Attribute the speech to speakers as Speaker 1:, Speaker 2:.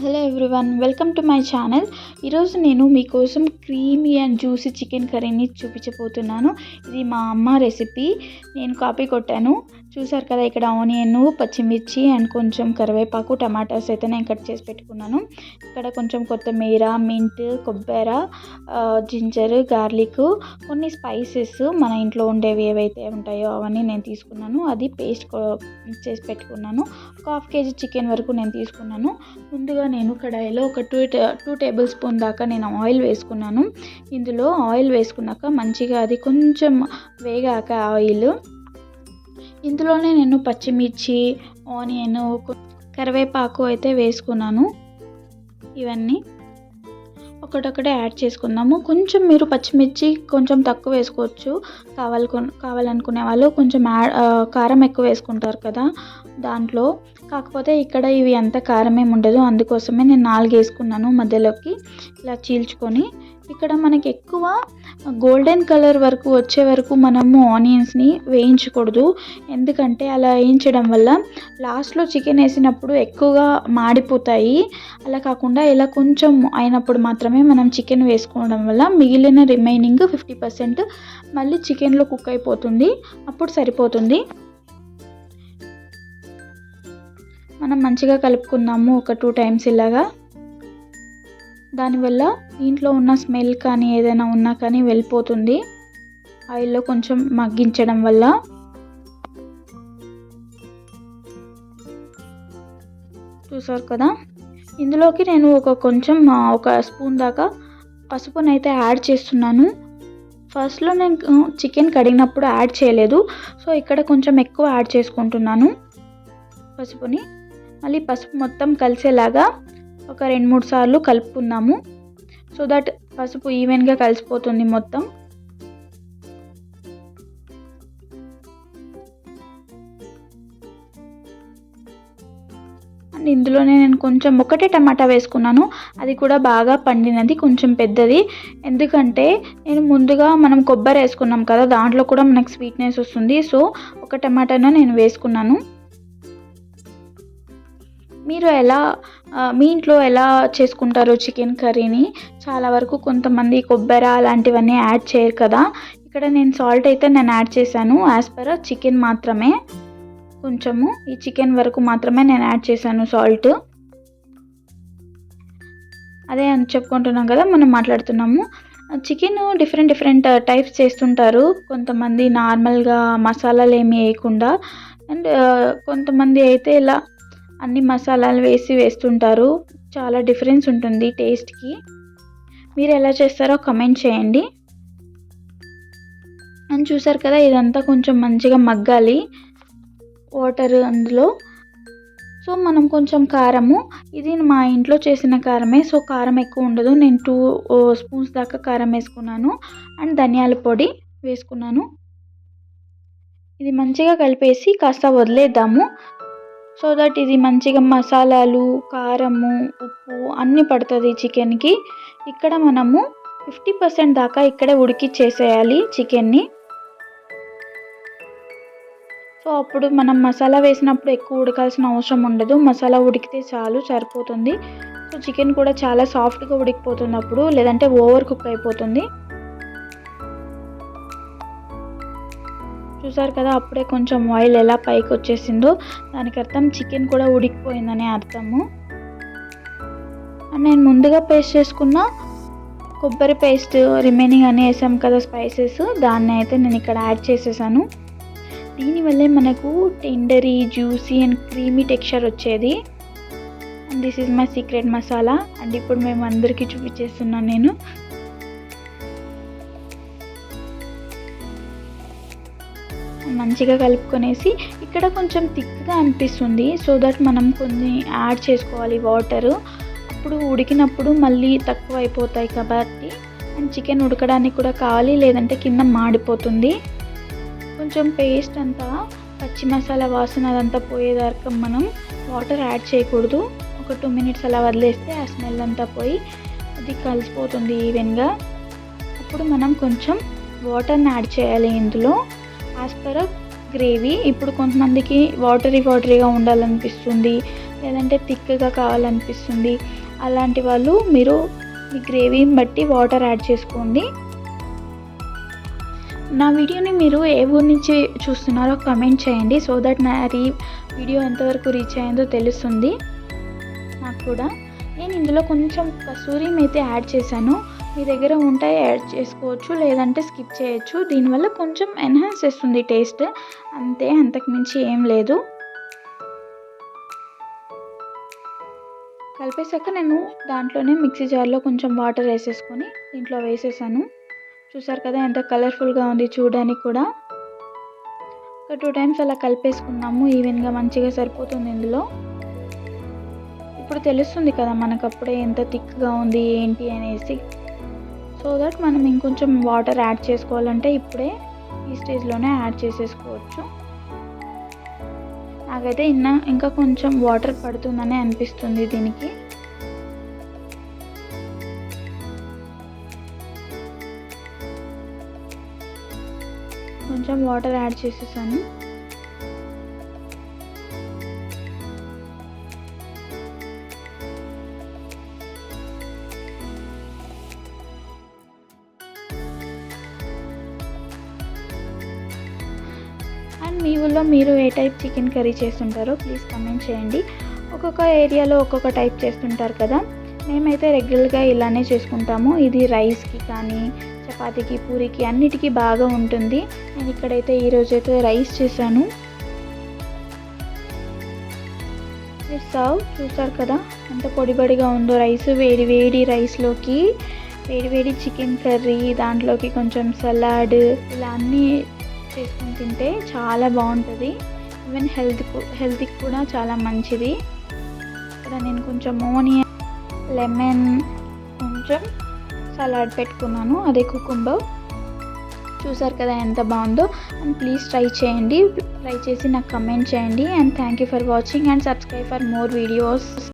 Speaker 1: Hello everyone, welcome to my channel. ఈరోజు నేను మీకోసం క్రీమీ అండ్ జ్యూసీ చికెన్ కర్రీని చూపించబోతున్నాను. ఇది మా అమ్మ రెసిపీ. నేను కాపీ కొట్టాను. చూసారు కదా, ఇక్కడ ఆనియన్, పచ్చిమిర్చి అండ్ కొంచెం కరివేపాకు, టమాటాస్ అయితే నేను కట్ చేసి పెట్టుకున్నాను. ఇక్కడ కొంచెం కొత్తిమీర, మింట్, కొబ్బరి, జింజర్, గార్లిక్, కొన్ని స్పైసెస్ మన ఇంట్లో ఉండేవి ఏవైతే ఉంటాయో అవన్నీ నేను తీసుకున్నాను. అది పేస్ట్ చేసి పెట్టుకున్నాను. ఒక హాఫ్ కేజీ చికెన్ వరకు నేను తీసుకున్నాను. ముందుగా నేను కడాయిలో ఒక టూ టేబుల్ స్పూన్ దాకా నేను ఆయిల్ వేసుకున్నాను. ఇందులో ఆయిల్ వేసుకున్నాక మంచిగా అది కొంచెం వేగాక ఆయిల్, ఇందులోనే నేను పచ్చిమిర్చి, ఆనియన్, కరివేపాకు అయితే వేసుకున్నాను. ఇవన్నీ ఒకటొకటే యాడ్ చేసుకుందాము. కొంచెం మీరు పచ్చిమిర్చి కొంచెం తక్కువ వేసుకోవచ్చు. కావాలనుకునే వాళ్ళు కొంచెం కారం ఎక్కువ వేసుకుంటారు కదా దాంట్లో. కాకపోతే ఇక్కడ ఇవి అంత కారం ఏమి ఉండదు, అందుకోసమే నేను 4 వేసుకున్నాను మధ్యలోకి ఇలా చీల్చుకొని. ఇక్కడ మనకి ఎక్కువ గోల్డెన్ కలర్ వరకు వచ్చే వరకు మనము ఆనియన్స్ని వేయించకూడదు. ఎందుకంటే అలా వేయించడం వల్ల లాస్ట్లో చికెన్ వేసినప్పుడు ఎక్కువగా మాడిపోతాయి. అలా కాకుండా ఇలా కొంచెం అయినప్పుడు మాత్రమే మనం చికెన్ వేసుకోవడం వల్ల మిగిలిన రిమైనింగ్ 50% మళ్ళీ చికెన్లో కుక్ అయిపోతుంది. అప్పుడు సరిపోతుంది. మనం మంచిగా కలుపుకుందాము ఒక 2 టైమ్స్ ఇలాగా. దానివల్ల దీంట్లో ఉన్న స్మెల్ కానీ ఏదైనా ఉన్నా కానీ వెళ్ళిపోతుంది ఆయిల్లో కొంచెం మగ్గించడం వల్ల. చూసారు కదా, ఇందులోకి నేను ఒక స్పూన్ దాకా పసుపునైతే యాడ్ చేస్తున్నాను. ఫస్ట్లో నేను చికెన్ కడిగినప్పుడు యాడ్ చేయలేదు, సో ఇక్కడ కొంచెం ఎక్కువ యాడ్ చేసుకుంటున్నాను పసుపుని. మళ్ళీ పసుపు మొత్తం కలిసేలాగా ఒక 2-3 సార్లు కలుపుకుందాము. సో దట్ పసుపు ఈవెన్గా కలిసిపోతుంది మొత్తం. అండ్ ఇందులోనే నేను కొంచెం ఒకటే టమాటా వేసుకున్నాను. అది కూడా బాగా పండినది, కొంచెం పెద్దది. ఎందుకంటే నేను ముందుగా మనం కొబ్బరి వేసుకున్నాం కదా, దాంట్లో కూడా మనకు స్వీట్నెస్ వస్తుంది. సో ఒక టమాటాను నేను వేసుకున్నాను. మీరు మీ ఇంట్లో ఎలా చేసుకుంటారో చికెన్ కర్రీని, చాలా వరకు కొంతమంది కొబ్బరి అలాంటివన్నీ యాడ్ చేయరు కదా. ఇక్కడ నేను సాల్ట్ అయితే నేను యాడ్ చేశాను. యాజ్ పర్ చికెన్ మాత్రమే, కొంచెము ఈ చికెన్ వరకు మాత్రమే నేను యాడ్ చేశాను సాల్ట్. అదే అని చెప్పుకుంటున్నాం కదా, మనం మాట్లాడుతున్నాము. చికెన్ డిఫరెంట్ టైప్స్ చేస్తుంటారు. కొంతమంది నార్మల్గా మసాలాలు ఏమి వేయకుండా, అండ్ కొంతమంది అయితే ఇలా అన్ని మసాలాలు వేస్తుంటారు. చాలా డిఫరెన్స్ ఉంటుంది టేస్ట్కి. మీరు ఎలా చేస్తారో కమెంట్ చేయండి. అని చూసారు కదా, ఇదంతా కొంచెం మంచిగా మగ్గాలి వాటర్ అందులో. సో మనం కొంచెం కారము, ఇది మా ఇంట్లో చేసిన కారమే, సో కారం ఎక్కువ ఉండదు. నేను 2 స్పూన్స్ దాకా కారం వేసుకున్నాను. అండ్ ధనియాల పొడి వేసుకున్నాను. ఇది మంచిగా కలిపేసి కాస్త వదిలేద్దాము. సో దట్ ఇది మంచిగా మసాలాలు, కారము, ఉప్పు అన్నీ పడుతుంది చికెన్కి. ఇక్కడ మనము 50% దాకా ఇక్కడే ఉడికిచ్చేసేయాలి చికెన్ని. సో అప్పుడు మనం మసాలా వేసినప్పుడు ఎక్కువ ఉడకాల్సిన అవసరం ఉండదు. మసాలా ఉడికితే చాలు, సరిపోతుంది. సో చికెన్ కూడా చాలా సాఫ్ట్గా ఉడికిపోతుంది అప్పుడు, లేదంటే ఓవర్ కుక్ అయిపోతుంది. చూసారు కదా, అప్పుడే కొంచెం ఆయిల్ ఎలా పైకి వచ్చేసిందో దానికి అర్థం చికెన్ కూడా ఉడికిపోయిందని అర్థము. నేను ముందుగా పేస్ట్ చేసుకున్న కొబ్బరి పేస్ట్, రిమైనింగ్ అన్నీ వేసాం కదా స్పైసెస్, దాన్ని అయితే నేను ఇక్కడ యాడ్ చేసేసాను. దీనివల్లే మనకు టెండరీ, జ్యూసీ అండ్ క్రీమీ టెక్స్చర్ వచ్చేది. And this is my secret masala. And ఇప్పుడు మేము అందరికీ చూపించేస్తున్నాను నేను. మంచిగా కలుపుకొనేసి ఇక్కడ కొంచెం థిక్గా అనిపిస్తుంది. సో దట్ మనం కొన్ని యాడ్ చేసుకోవాలి వాటర్. అప్పుడు ఉడికినప్పుడు మళ్ళీ తక్కువ అయిపోతాయి కాబట్టి. అండ్ చికెన్ ఉడకడానికి కూడా కావాలి, లేదంటే కింద మాడిపోతుంది. కొంచెం పేస్ట్ అంతా, పచ్చి మసాలా వాసన అదంతా పోయేదాకా మనం వాటర్ యాడ్ చేయకూడదు. ఒక 2 minutes అలా వదిలేస్తే ఆ స్మెల్ అంతా పోయి అది కలిసిపోతుంది ఈవెన్గా. అప్పుడు మనం కొంచెం వాటర్ని యాడ్ చేయాలి ఇందులో యాజ్ పర్ గ్రేవీ. ఇప్పుడు కొంతమందికి వాటరీగా ఉండాలనిపిస్తుంది, లేదంటే థిక్గా కావాలనిపిస్తుంది అలాంటి వాళ్ళు మీరు మీ గ్రేవీని బట్టి వాటర్ యాడ్ చేసుకోండి. నా వీడియోని మీరు ఏ ఊరు నుంచి చూస్తున్నారో కమెంట్ చేయండి. సో దట్ నా వీడియో ఎంతవరకు రీచ్ అయ్యిందో తెలుస్తుంది నాకు కూడా. నేను ఇందులో కొంచెం కసూరి మేతి యాడ్ చేశాను. మీ దగ్గర ఉంటే యాడ్ చేసుకోవచ్చు, లేదంటే స్కిప్ చేయొచ్చు. దీనివల్ల కొంచెం ఎన్హాన్స్ చేస్తుంది టేస్ట్, అంతే, అంతకుమించి ఏం లేదు. కలిపేసాక నేను దాంట్లోనే మిక్సీ జార్లో కొంచెం వాటర్ వేసేసుకొని దీంట్లో వేసేసాను. చూసారు కదా ఎంత కలర్ఫుల్గా ఉంది చూడడానికి కూడా. ఒక 2 టైమ్స్ అలా కలిపేసుకున్నాము. ఈవెన్గా మంచిగా సరిపోతుంది ఇందులో. ఇప్పుడు తెలుస్తుంది కదా మనకు అప్పుడే ఎంత థిక్గా ఉంది ఏంటి అనేసి. సో దట్ మనం ఇంకొంచెం వాటర్ యాడ్ చేసుకోవాలంటే ఇప్పుడే ఈ స్టేజ్లోనే యాడ్ చేసేసుకోవచ్చు. నాకైతే ఇంకా కొంచెం వాటర్ పడుతుందని అనిపిస్తుంది దీనికి. కొంచెం వాటర్ యాడ్ చేసేసాను. అండ్ మీ ఊళ్ళో మీరు ఏ టైప్ చికెన్ కర్రీ చేస్తుంటారో ప్లీజ్ కమెంట్ చేయండి. ఒక్కొక్క ఏరియాలో ఒక్కొక్క టైప్ చేస్తుంటారు కదా. మేమైతే రెగ్యులర్గా ఇలానే చేసుకుంటాము. ఇది రైస్కి కానీ చపాతీకి పూరికి అన్నిటికీ బాగా ఉంటుంది. నేను ఇక్కడైతే ఈరోజైతే రైస్ చేశాను. సర్వ్ చూసారు కదా ఎంత పొడిగా ఉందో రైస్. వేడి వేడి రైస్లోకి వేడి వేడి చికెన్ కర్రీ, దాంట్లోకి కొంచెం సలాడ్, ఇలా అన్నీ చేసుకొని తింటే చాలా బాగుంటుంది. ఈవెన్ హెల్త్కి కూడా చాలా మంచిది. ఇక్కడ నేను కొంచెం ఆనియన్, లెమన్, కొంచెం సలాడ్ పెట్టుకున్నాను, అదే కుకుంబర్. చూసారు కదా ఎంత బాగుందో. అండ్ ప్లీజ్ ట్రై చేయండి. ట్రై చేసి నాకు కమెంట్ చేయండి. And thank you for watching and subscribe for more videos.